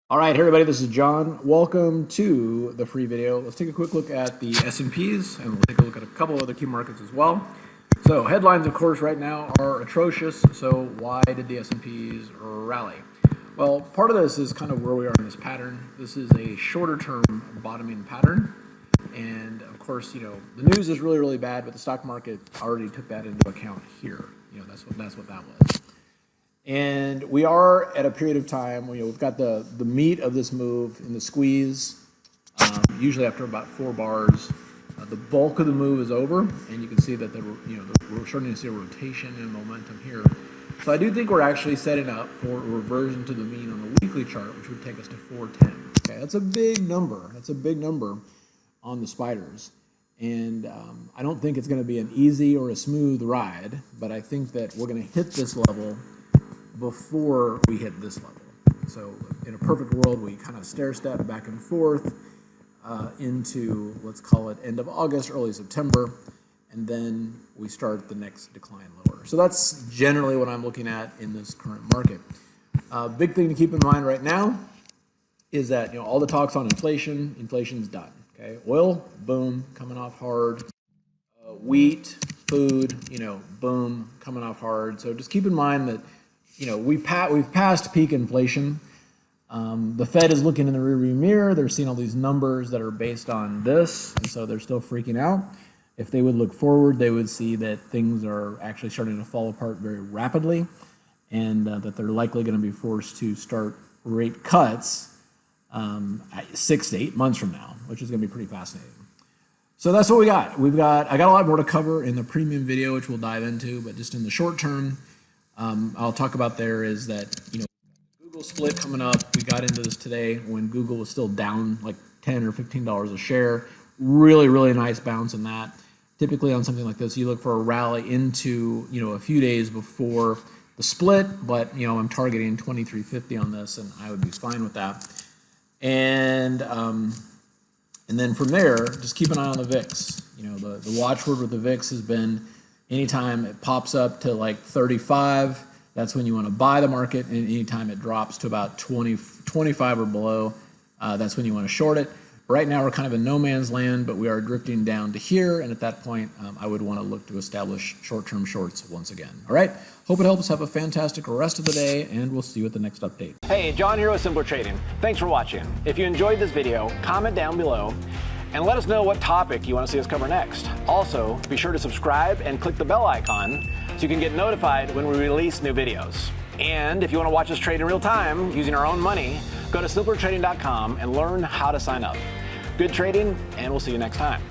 All right, hey everybody, this is John. Welcome to the free video. Let's take a quick look at the S&Ps, and we'll take a look at a couple of other key markets as well. So headlines, of course, right now are atrocious. So why did the S&Ps rally? Well, part of this is kind of where we are in this pattern. This is a shorter term bottoming pattern. And of course, the news is really, really bad, but the stock market already took that into account here. That's what that was. And we are at a period of time where we've got the meat of this move in the squeeze, usually after about 4 bars. The bulk of the move is over, and you can see that we're starting to see a rotation and momentum here. So I do think we're actually setting up for a reversion to the mean on the weekly chart, which would take us to 410. Okay, that's a big number. That's a big number on the spiders. And I don't think it's going to be an easy or a smooth ride, but I think that we're going to hit this level before we hit this level. So in a perfect world, we kind of stair step back and forth into, let's call it end of August, early September, and then we start the next decline lower. So that's generally what I'm looking at in this current market. Big thing to keep in mind right now is that all the talks on inflation's done. Okay, oil, boom, coming off hard. Wheat, food, boom, coming off hard. So just keep in mind that we've passed peak inflation. The Fed is looking in the rearview mirror. They're seeing all these numbers that are based on this, and so they're still freaking out. If they would look forward, they would see that things are actually starting to fall apart very rapidly, and that they're likely going to be forced to start rate cuts 6 to 8 months from now, which is going to be pretty fascinating. So that's what we got. I got a lot more to cover in the premium video, which we'll dive into, but just in the short term, I'll talk about there is that, Google split coming up. We got into this today when Google was still down like $10 or $15 a share. Really, really nice bounce in that. Typically on something like this, you look for a rally into, a few days before the split, but, I'm targeting 23.50 on this, and I would be fine with that. And then from there, just keep an eye on the VIX. The watchword with the VIX has been anytime it pops up to like 35, that's when you want to buy the market, and anytime it drops to about 25 or below, that's when you want to short it. Right now we're kind of in no man's land, but we are drifting down to here, and at that point I would want to look to establish short-term shorts once again. All right, hope it helps. Have a fantastic rest of the day, and we'll see you at the next update. Hey, John here with Simpler Trading. Thanks for watching. If you enjoyed this video, comment down below and let us know what topic you want to see us cover next. Also, be sure to subscribe and click the bell icon so you can get notified when we release new videos. And if you want to watch us trade in real time using our own money, go to simplertrading.com and learn how to sign up. Good trading, and we'll see you next time.